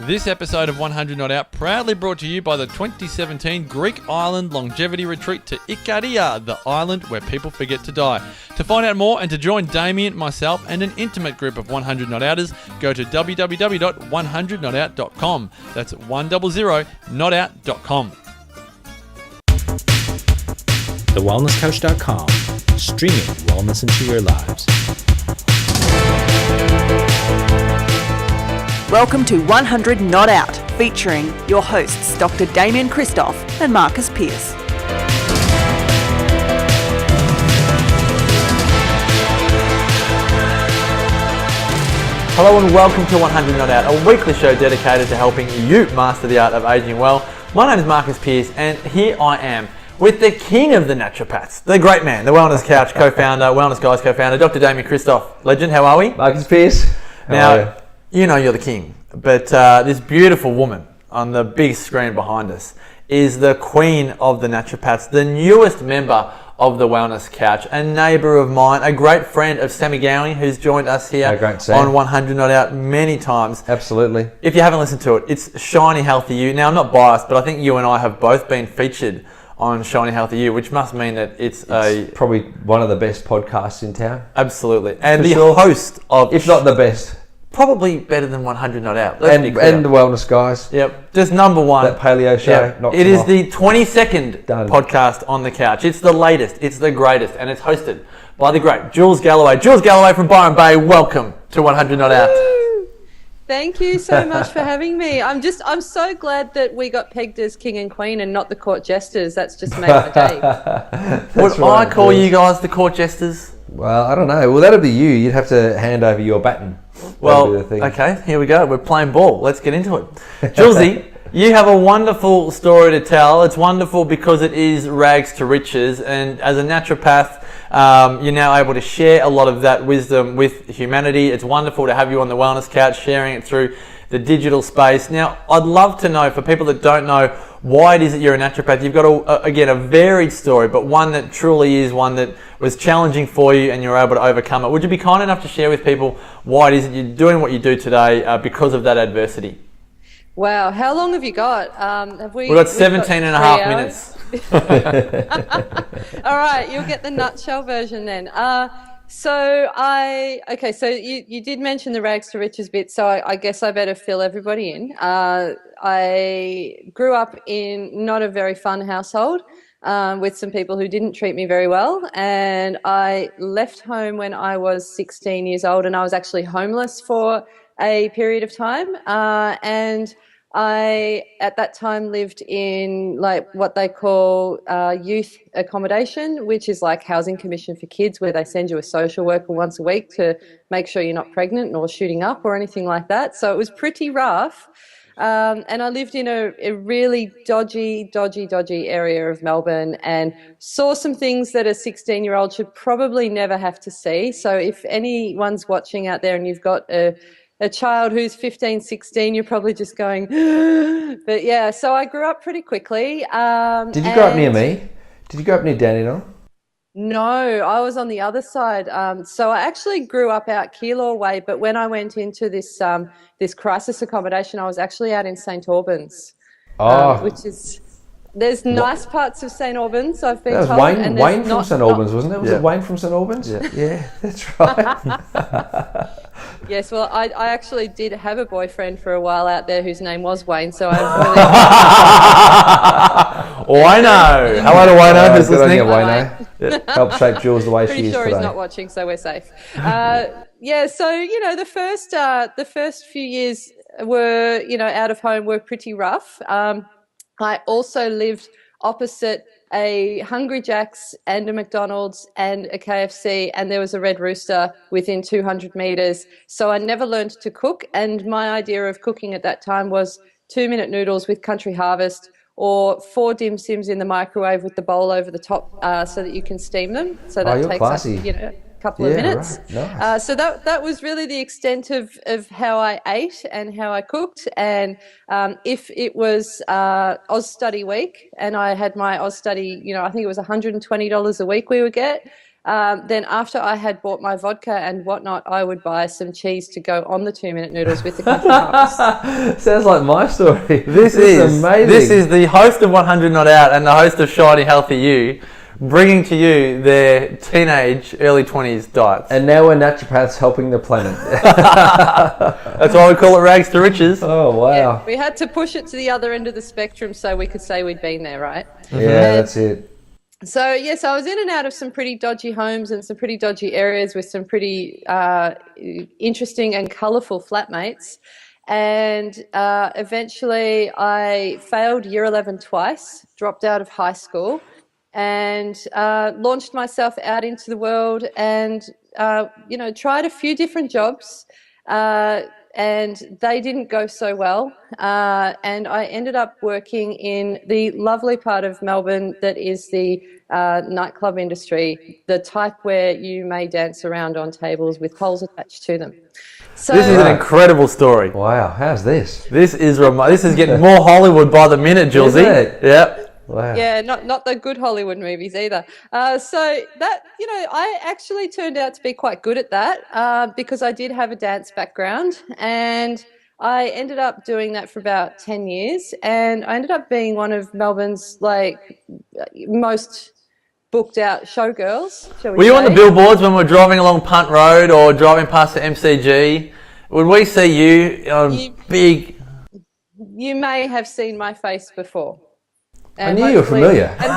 This episode of 100 Not Out proudly brought to you by the 2017 Greek Island Longevity Retreat to Ikaria, the island where people forget to die. To find out more and to join Damien, myself, and an intimate group of 100 Not Outers, go to www.100notout.com. That's 100notout.com. TheWellnessCouch.com, streaming wellness into your lives. Welcome to 100 Not Out, featuring your hosts Dr. Damien Christoph and Marcus Pearce. Hello and welcome to 100 Not Out, a weekly show dedicated to helping you master the art of aging well. My name is Marcus Pearce and here I am with the king of the naturopaths, the great man, the Wellness Couch co-founder, Wellness Guys co-founder, Dr. Damien Christoph. Legend, how are we? Marcus Pearce. Now, you know you're the king, but this beautiful woman on the big screen behind us is the queen of the naturopaths, the newest member of the Wellness Couch, a neighbour of mine, a great friend of Sammy Galloway, who's joined us here on 100 Not Out many times. Absolutely. If you haven't listened to it, it's Shiny Healthy You. Now, I'm not biased, but I think you and I have both been featured on Shiny Healthy You, which must mean that it's probably one of the best podcasts in town. Absolutely. And the host of... If not the best. Probably better than 100 Not Out. And the Wellness Guys. Yep. Just number one. That paleo show. Yep. It is the 22nd podcast on the couch. It's the latest. It's the greatest. And it's hosted by the great Jules Galloway. Jules Galloway from Byron Bay, welcome to 100 Not Out. Thank you so much for having me. I'm so glad that we got pegged as king and queen and not the court jesters. That's just made my day. Would I call you guys the court jesters? Well, I don't know. Well, that'll be you. You'd have to hand over your baton. Well, okay, here we go. We're playing ball. Let's get into it. Julesy, you have a wonderful story to tell. It's wonderful because it is rags to riches. And as a naturopath, you're now able to share a lot of that wisdom with humanity. It's wonderful to have you on the Wellness Couch, sharing it through the digital space. Now, I'd love to know, for people that don't know why it is that you're a naturopath, you've got, a varied story, but one that truly is one that was challenging for you and you were able to overcome it. Would you be kind enough to share with people why it is that you're doing what you do today because of that adversity? Wow, how long have you got? We've got 17 and a half minutes. All right, you'll get the nutshell version then. So you did mention the rags to riches bit, so I guess I better fill everybody in. I grew up in not a very fun household with some people who didn't treat me very well, and I left home when I was 16 years old, and I was actually homeless for a period of time, and I, at that time, lived in like what they call youth accommodation, which is like housing commission for kids, where they send you a social worker once a week to make sure you're not pregnant or shooting up or anything like that. So it was pretty rough. And I lived in a really dodgy area of Melbourne and saw some things that a 16-year-old should probably never have to see. So if anyone's watching out there and you've got a child who's 15, 16, you're probably just going, but yeah, so I grew up pretty quickly. Did you grow up near me? Did you grow up near Dandenong? No, I was on the other side. So I actually grew up out Keilor way, but when I went into this this crisis accommodation, I was actually out in St. Albans, which is... There's nice parts of St. Albans, I've been told. That was Wayne from St. Albans, wasn't it? Was it Wayne from St. Albans? Yeah, that's right. Yes, well, I actually did have a boyfriend for a while out there whose name was Wayne, so I really... Wayno! Hello to Wayno, who's listening. Wayno. Help shape Jules the way she is today. Pretty sure he's not watching, so we're safe. So, the first few years were, out of home were pretty rough. I also lived opposite a Hungry Jack's and a McDonald's and a KFC, and there was a Red Rooster within 200 metres. So I never learned to cook, and my idea of cooking at that time was 2-minute noodles with Country Harvest or 4 dim sims in the microwave with the bowl over the top so that you can steam them. So that takes classy. Couple of minutes. Right. Nice. So that was really the extent of how I ate and how I cooked. And if it was Oz Study week and I had my Oz Study, I think it was $120 a week we would get. then after I had bought my vodka and whatnot, I would buy some cheese to go on the 2-minute noodles with the country hops. Sounds like my story. This is amazing. This is the host of 100 Not Out and the host of Shiny Healthy You, bringing to you their teenage, early 20s diets. And now we're naturopaths helping the planet. That's why we call it rags to riches. Oh, wow. Yeah, we had to push it to the other end of the spectrum so we could say we'd been there, right? Yeah, that's it. So, yes, I was in and out of some pretty dodgy homes and some pretty dodgy areas with some pretty interesting and colourful flatmates. And eventually I failed year 11 twice, dropped out of high school, and launched myself out into the world and, tried a few different jobs. And they didn't go so well. And I ended up working in the lovely part of Melbourne that is the nightclub industry, the type where you may dance around on tables with poles attached to them. So, this is an incredible story. Wow, how's this? This is this is getting more Hollywood by the minute, Julesy. Isn't it? Yep. Wow. yeah, not the good Hollywood movies either. So that, I actually turned out to be quite good at that because I did have a dance background, and I ended up doing that for about 10 years, and I ended up being one of Melbourne's most booked out showgirls. Were you on the billboards when we were driving along Punt Road or driving past the MCG? Would we see you on big... You may have seen my face before. I knew you were familiar. And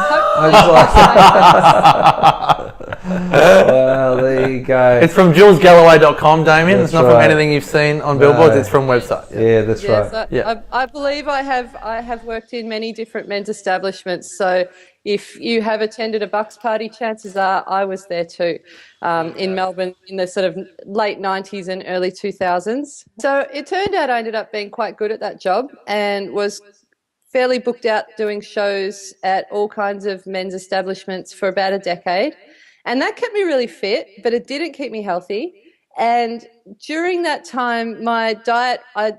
well, there you go. It's from JulesGalloway.com, Damien. That's It's not from right. anything you've seen on billboards. It's from websites. Yeah, that's yes, right. I believe I have worked in many different men's establishments. So if you have attended a Bucks party, chances are I was there too, in Melbourne in the sort of late 90s and early 2000s. So it turned out I ended up being quite good at that job and was fairly booked out doing shows at all kinds of men's establishments for about a decade. And that kept me really fit, but it didn't keep me healthy. And during that time, my diet, I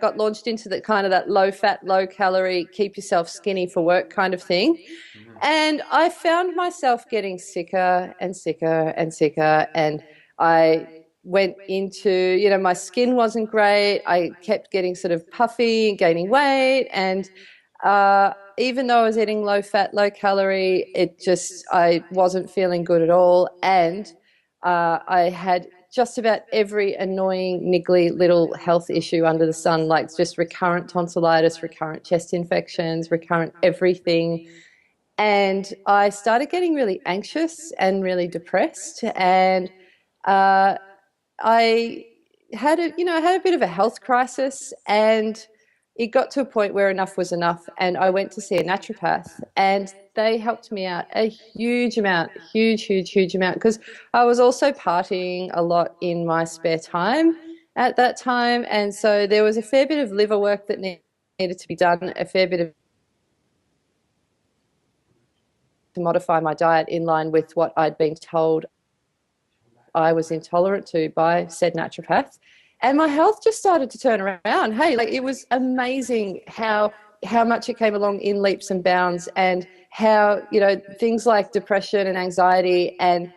got launched into that low fat, low calorie, keep yourself skinny for work kind of thing. And I found myself getting sicker and sicker and sicker. And I went into, my skin wasn't great. I kept getting sort of puffy, gaining weight. And even though I was eating low fat, low calorie, I wasn't feeling good at all. And I had just about every annoying, niggly little health issue under the sun, like just recurrent tonsillitis, recurrent chest infections, recurrent everything. And I started getting really anxious and really depressed. And I had a bit of a health crisis, and it got to a point where enough was enough, and I went to see a naturopath, and they helped me out a huge amount, huge amount, because I was also partying a lot in my spare time at that time, and so there was a fair bit of liver work that needed to be done, a fair bit of to modify my diet in line with what I'd been told I was intolerant to by said naturopath. And my health just started to turn around. Hey, it was amazing how much it came along in leaps and bounds, and how, things like depression and anxiety and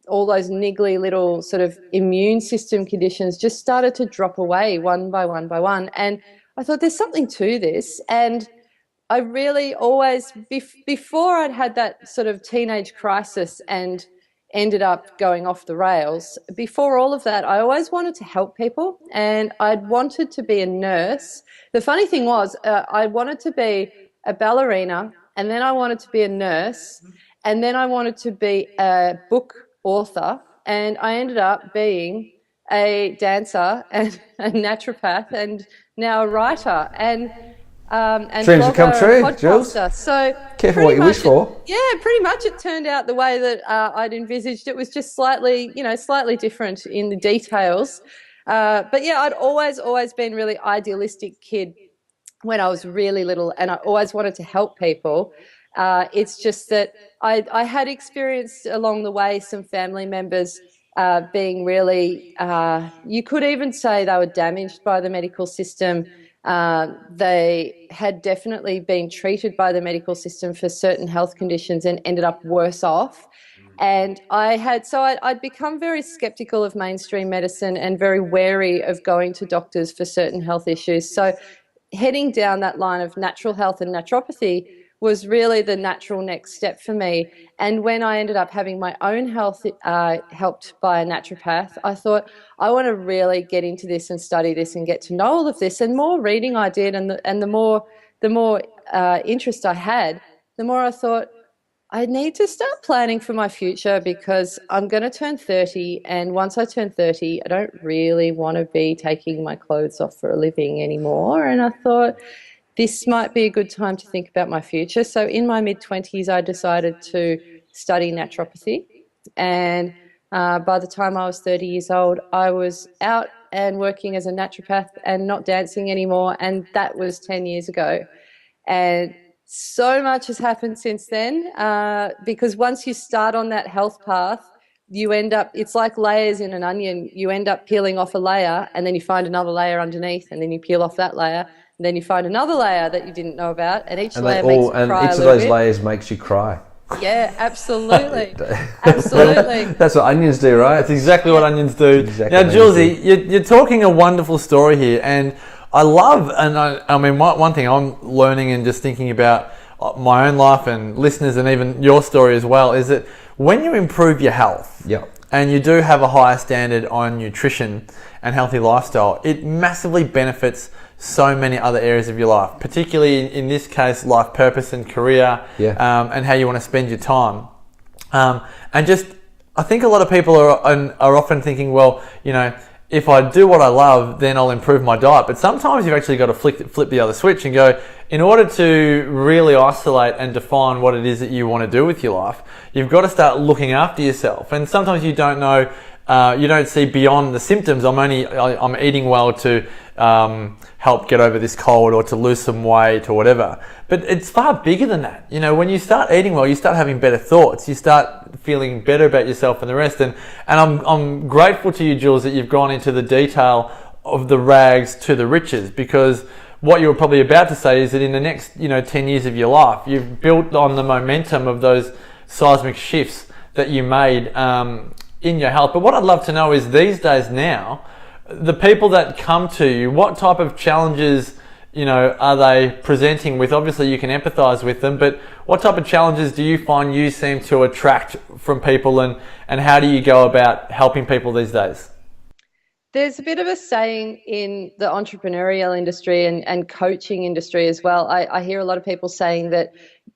all those niggly little sort of immune system conditions just started to drop away one by one by one. And I thought there's something to this. And I really always, before I'd had that sort of teenage crisis and ended up going off the rails, before all of that, I always wanted to help people, and I'd wanted to be a nurse. The funny thing was, I wanted to be a ballerina, and then I wanted to be a nurse, and then I wanted to be a book author, and I ended up being a dancer and a naturopath and now a writer and dreams have come true, Jules. So Careful what you wish for. Yeah, pretty much it turned out the way that I'd envisaged. It was just slightly different in the details. But yeah, I'd always been a really idealistic kid when I was really little, and I always wanted to help people. It's just that I had experienced along the way some family members being really, you could even say they were damaged by the medical system. They had definitely been treated by the medical system for certain health conditions and ended up worse off. And I'd become very skeptical of mainstream medicine and very wary of going to doctors for certain health issues. So heading down that line of natural health and naturopathy was really the natural next step for me. And when I ended up having my own health helped by a naturopath, I thought, I want to really get into this and study this and get to know all of this. And more reading I did, and the more interest I had, the more I thought, I need to start planning for my future, because I'm going to turn 30, and once I turn 30, I don't really want to be taking my clothes off for a living anymore. And I thought this might be a good time to think about my future. So in my mid-20s, I decided to study naturopathy. And by the time I was 30 years old, I was out and working as a naturopath and not dancing anymore. And that was 10 years ago. And so much has happened since then, because once you start on that health path, you end up, it's like layers in an onion. You end up peeling off a layer, and then you find another layer underneath, and then you peel off that layer, and then you find another layer that you didn't know about, and each layer makes you cry a little bit. And each of those layers makes you cry. Yeah, absolutely. Absolutely. That's what onions do, right? That's exactly what onions do. Exactly. Now, Julesy, you're talking a wonderful story here, and I love, and I mean, one thing I'm learning and just thinking about my own life and listeners and even your story as well, is that when you improve your health, and you do have a higher standard on nutrition and healthy lifestyle, it massively benefits so many other areas of your life, particularly in this case, life purpose and career, and how you want to spend your time. And just, I think a lot of people are often thinking, well, you know, if I do what I love, then I'll improve my diet. But sometimes you've actually got to flip the other switch and go, in order to really isolate and define what it is that you want to do with your life, you've got to start looking after yourself. And sometimes you don't know, you don't see beyond the symptoms. I'm eating well to help get over this cold or to lose some weight or whatever. But it's far bigger than that. You know, when you start eating well, you start having better thoughts. You start feeling better about yourself and the rest. And I'm grateful to you, Jules, that you've gone into the detail of the rags to the riches, because what you were probably about to say is that in the next, 10 years of your life, you've built on the momentum of those seismic shifts that you made in your health. But what I'd love to know is, these days now, the people that come to you, what type of challenges, are they presenting with? Obviously you can empathize with them, but what type of challenges do you find you seem to attract from people, and how do you go about helping people these days? There's a bit of a saying in the entrepreneurial industry and coaching industry as well. I hear a lot of people saying that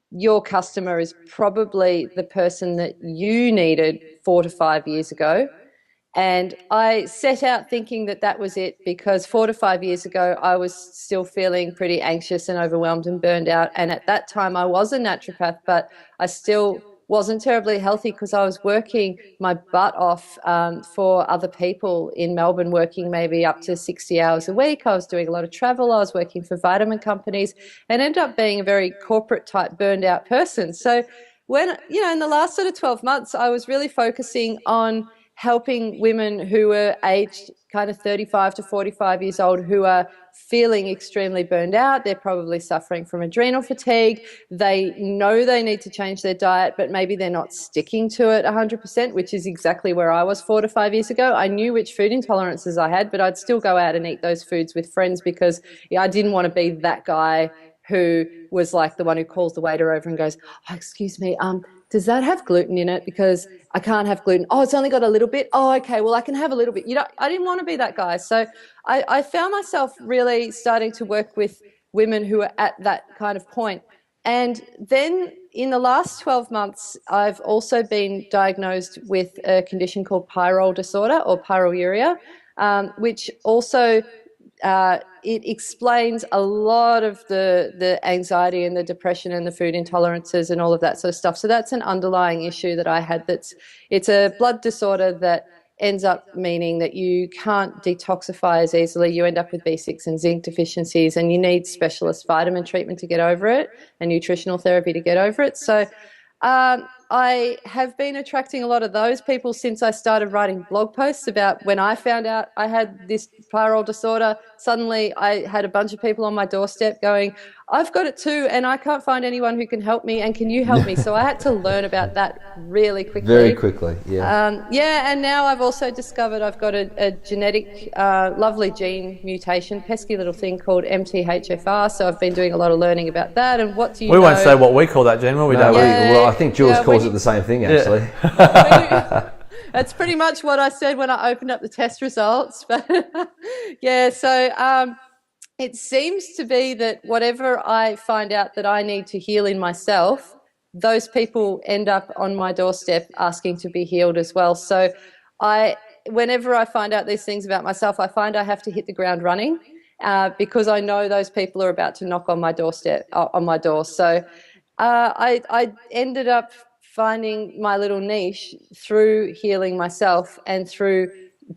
your customer is probably the person that you needed 4 to 5 years ago. And I set out thinking that was it, because 4 to 5 years ago, I was still feeling pretty anxious and overwhelmed and burned out. And at that time, I was a naturopath, but I still wasn't terribly healthy, because I was working my butt off for other people in Melbourne, working maybe up to 60 hours a week. I was doing a lot of travel. I was working for vitamin companies, and ended up being a very corporate type burned out person. So when, in the last sort of 12 months, I was really focusing on helping women who were aged kind of 35 to 45 years old, who are feeling extremely burned out. They're probably suffering from adrenal fatigue. They know they need to change their diet, but maybe they're not sticking to it 100%, which is exactly where I was 4 to 5 years ago. I knew which food intolerances I had, but I'd still go out and eat those foods with friends, because I didn't want to be that guy who was like the one who calls the waiter over and goes, "Oh, excuse me, does that have gluten in it? Because I can't have gluten." "Oh, it's only got a little bit." "Oh, okay, well, I can have a little bit." I didn't want to be that guy. So I found myself really starting to work with women who are at that kind of point. And then in the last 12 months, I've also been diagnosed with a condition called pyrrole disorder, or pyroluria, which also it explains a lot of the anxiety and the depression and the food intolerances and all of that sort of stuff. So that's an underlying issue that I had. It's a blood disorder that ends up meaning that you can't detoxify as easily. You end up with B6 and zinc deficiencies, and you need specialist vitamin treatment to get over it, and nutritional therapy to get over it. So I have been attracting a lot of those people since I started writing blog posts about when I found out I had this pyrrole disorder. Suddenly I had a bunch of people on my doorstep going, I've got it too, and I can't find anyone who can help me, and can you help me? So I had to learn about that really quickly. Very quickly, yeah. And now I've also discovered I've got a genetic, lovely gene mutation, pesky little thing called MTHFR, so I've been doing a lot of learning about that, and what do you know? We won't say what we call that gene, will we, Dave? Well, I think Jules calls it the same thing, actually. That's pretty much what I said when I opened up the test results. But it seems to be that whatever I find out that I need to heal in myself, those people end up on my doorstep asking to be healed as well. So whenever I find out these things about myself, I find I have to hit the ground running because I know those people are about to knock on my doorstep, on my door. So I ended up finding my little niche through healing myself and through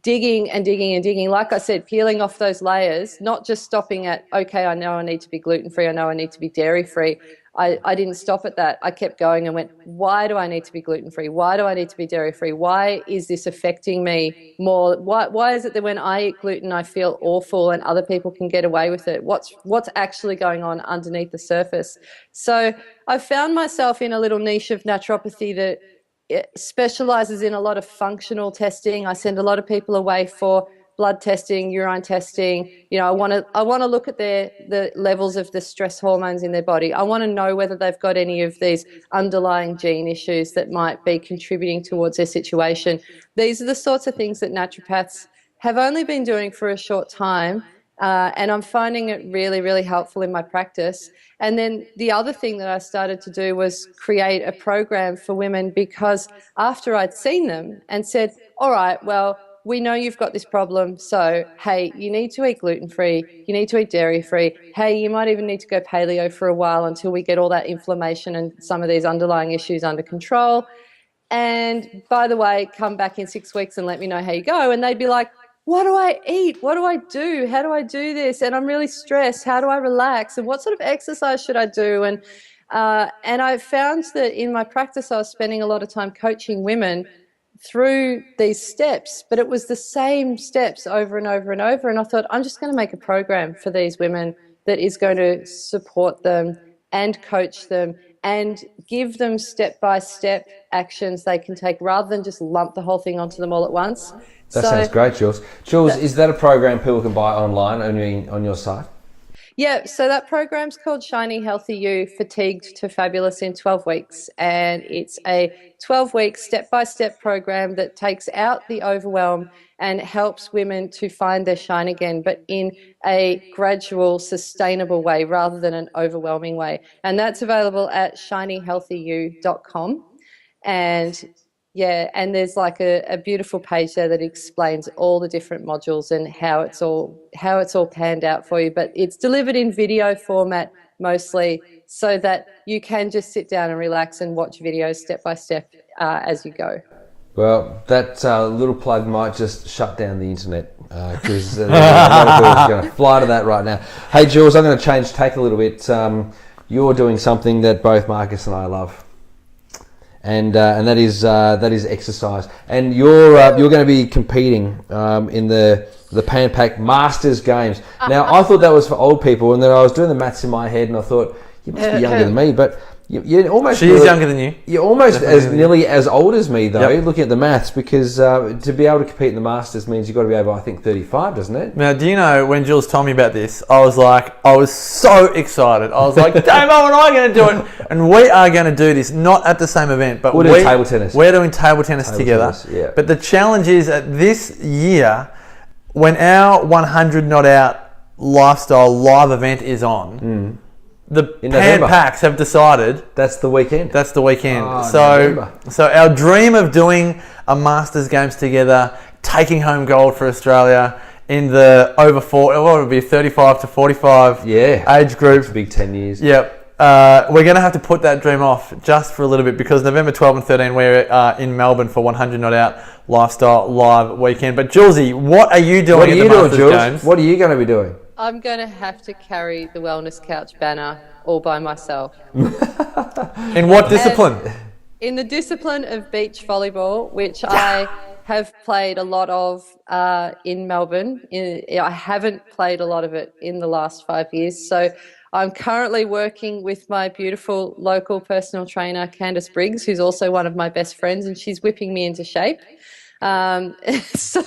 digging and digging and digging. Like I said, peeling off those layers, not just stopping at, okay, I know I need to be gluten-free, I know I need to be dairy-free. I didn't stop at that. I kept going and went, why do I need to be gluten-free? Why do I need to be dairy-free? Why is this affecting me more? Why is it that when I eat gluten, I feel awful and other people can get away with it? What's actually going on underneath the surface? So I found myself in a little niche of naturopathy that specializes in a lot of functional testing. I send a lot of people away for blood testing, urine testing. You know, I want to look at the levels of the stress hormones in their body. I want to know whether they've got any of these underlying gene issues that might be contributing towards their situation. These are the sorts of things that naturopaths have only been doing for a short time, and I'm finding it really, really helpful in my practice. And then the other thing that I started to do was create a program for women, because after I'd seen them and said, all right, well, we know you've got this problem, so, hey, you need to eat gluten-free, you need to eat dairy-free, hey, you might even need to go paleo for a while until we get all that inflammation and some of these underlying issues under control. And by the way, come back in 6 weeks and let me know how you go. And they'd be like, what do I eat? What do I do? How do I do this? And I'm really stressed. How do I relax? And what sort of exercise should I do? And I found that in my practice, I was spending a lot of time coaching women through these steps, but it was the same steps over and over and over. And I thought, I'm just going to make a program for these women that is going to support them and coach them and give them step-by-step actions they can take rather than just lump the whole thing onto them all at once. That sounds great, Jules. Jules, is that a program people can buy online on your site? Yeah, so that program's called Shiny Healthy You, Fatigued to Fabulous in 12 weeks. And it's a 12-week step-by-step program that takes out the overwhelm and helps women to find their shine again, but in a gradual, sustainable way rather than an overwhelming way. And that's available at shinyhealthyu.com. And yeah, and there's like a beautiful page there that explains all the different modules and how it's all panned out for you. But it's delivered in video format mostly, so that you can just sit down and relax and watch videos step by step as you go. Well, that little plug might just shut down the internet because a lot of people are going to fly to that right now. Hey, Jules, I'm going to change tack a little bit. You're doing something that both Marcus and I love. And that is exercise. And you're going to be competing in the Pan Pac MAsters Games. Now, I thought that was for old people, and then I was doing the maths in my head, and I thought, you must be younger than me, but you're almost... She is younger than you. You're almost nearly as old as me, though, looking at the maths, because to be able to compete in the Masters means you've got to be over, I think, 35, doesn't it? Now, do you know, when Jules told me about this, I was so excited. I was like, Damo and I are going to do it, and we are going to do this, not at the same event, but we're doing table tennis. We're doing table tennis together. Yeah. But the challenge is that this year, when our 100 Not Out lifestyle live event is on, the Pan Pacs have decided that's the weekend. So our dream of doing a Masters Games together, taking home gold for Australia in the over 35 to 45 age group. It's a big 10 years. Yep. We're going to have to put that dream off just for a little bit, because November 12 and 13 we're in Melbourne for 100 Not Out Lifestyle Live Weekend. But Julesy, what are you doing at the Masters Games? What are you going to be doing? I'm going to have to carry the Wellness Couch banner all by myself. In what discipline? in the discipline of beach volleyball, which I have played a lot of in Melbourne. I haven't played a lot of it in the last 5 years. So I'm currently working with my beautiful local personal trainer, Candice Briggs, who's also one of my best friends, and she's whipping me into shape. So,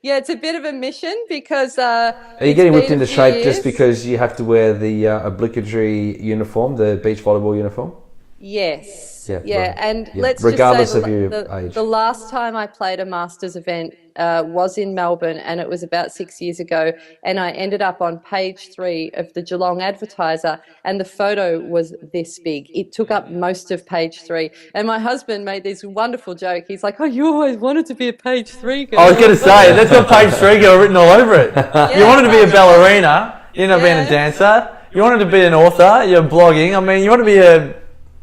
yeah, it's a bit of a mission because... Are you getting whipped into shape just because you have to wear the obligatory uniform, the beach volleyball uniform? Yes. Yeah, right. And Yeah. let's Regardless just say of your age. the last time I played a Masters event was in Melbourne, and it was about 6 years ago, and I ended up on page 3 of the Geelong Advertiser, and the photo was this big. It took up most of page 3, and my husband made this wonderful joke. He's like, "Oh, you always wanted to be a page 3 girl." I was going to say, that's got page 3 girl written all over it. You wanted to be a ballerina, you ended up being a dancer. You wanted to be an author, you're blogging. I mean, you want to be a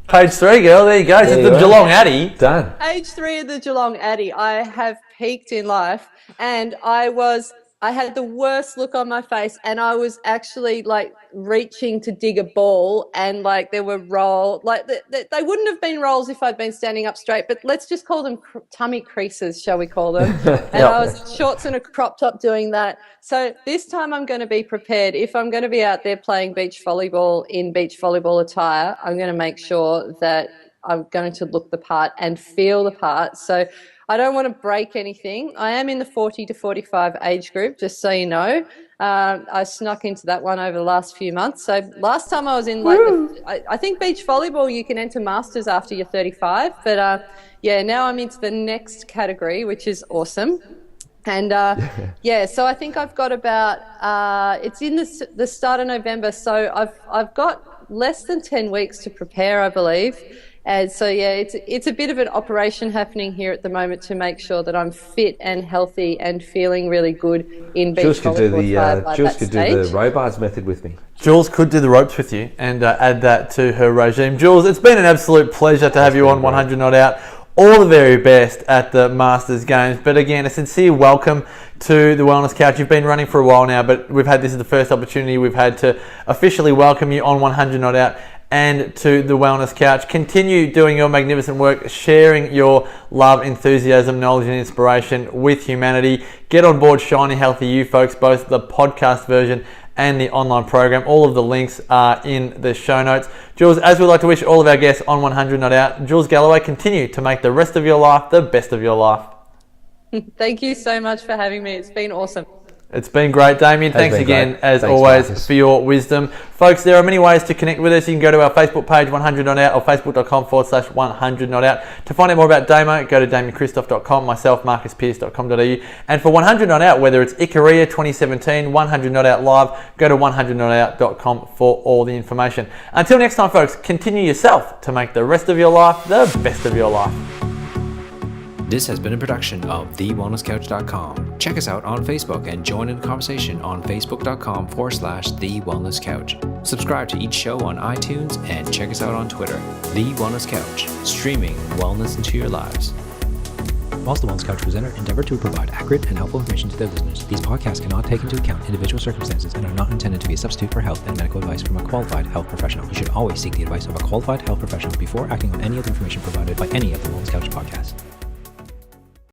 page 3 girl, there you go. It's the Geelong Addy. Done. Page 3 of the Geelong Addy. I have peaked in life, and I had the worst look on my face, and I was actually like reaching to dig a ball, and like there were rolls, like they wouldn't have been rolls if I'd been standing up straight, but let's just call them tummy creases, shall we call them? And I was in shorts and a crop top doing that. So this time I'm going to be prepared. If I'm going to be out there playing beach volleyball in beach volleyball attire, I'm going to make sure that I'm going to look the part and feel the part. So I don't want to break anything. I am in the 40 to 45 age group, just so you know. I snuck into that one over the last few months. So last time I was in, I think beach volleyball, you can enter Masters after you're 35. But now I'm into the next category, which is awesome. And so I think I've got about, it's in the start of November. So I've got less than 10 weeks to prepare, I believe. And so, it's a bit of an operation happening here at the moment to make sure that I'm fit and healthy and feeling really good in beach volleyball. Jules could do the Robards method with me. Jules could do the ropes with you and add that to her regime. Jules, it's been an absolute pleasure to have you on 100 Not Out. All the very best at the Masters Games. But again, a sincere welcome to the Wellness Couch. You've been running for a while now, but this is the first opportunity we've had to officially welcome you on 100 Not Out and to the Wellness Couch. Continue doing your magnificent work, sharing your love, enthusiasm, knowledge and inspiration with humanity. Get on board Shiny Healthy You, folks, both the podcast version and the online program. All of the links are in the show notes. Jules, as we'd like to wish all of our guests on 100 Not Out, Jules Galloway, continue to make the rest of your life the best of your life. Thank you so much for having me. It's been awesome. It's been great, Damien. Thanks again, great. as Thanks, always, Marcus, for your wisdom. Folks, there are many ways to connect with us. You can go to our Facebook page, 100 Not Out, or facebook.com/100 Not Out. To find out more about Damo, go to damienchristoph.com, myself, marcuspearce.com.au. And for 100 Not Out, whether it's Ikaria 2017, 100 Not Out Live, go to 100notout.com for all the information. Until next time, folks, continue yourself to make the rest of your life the best of your life. This has been a production of TheWellnessCouch.com. Check us out on Facebook and join in the conversation on Facebook.com/The Wellness Couch. Subscribe to each show on iTunes and check us out on Twitter. The Wellness Couch, streaming wellness into your lives. Whilst the Wellness Couch presenter endeavor to provide accurate and helpful information to their listeners, these podcasts cannot take into account individual circumstances and are not intended to be a substitute for health and medical advice from a qualified health professional. You should always seek the advice of a qualified health professional before acting on any of the information provided by any of the Wellness Couch podcasts.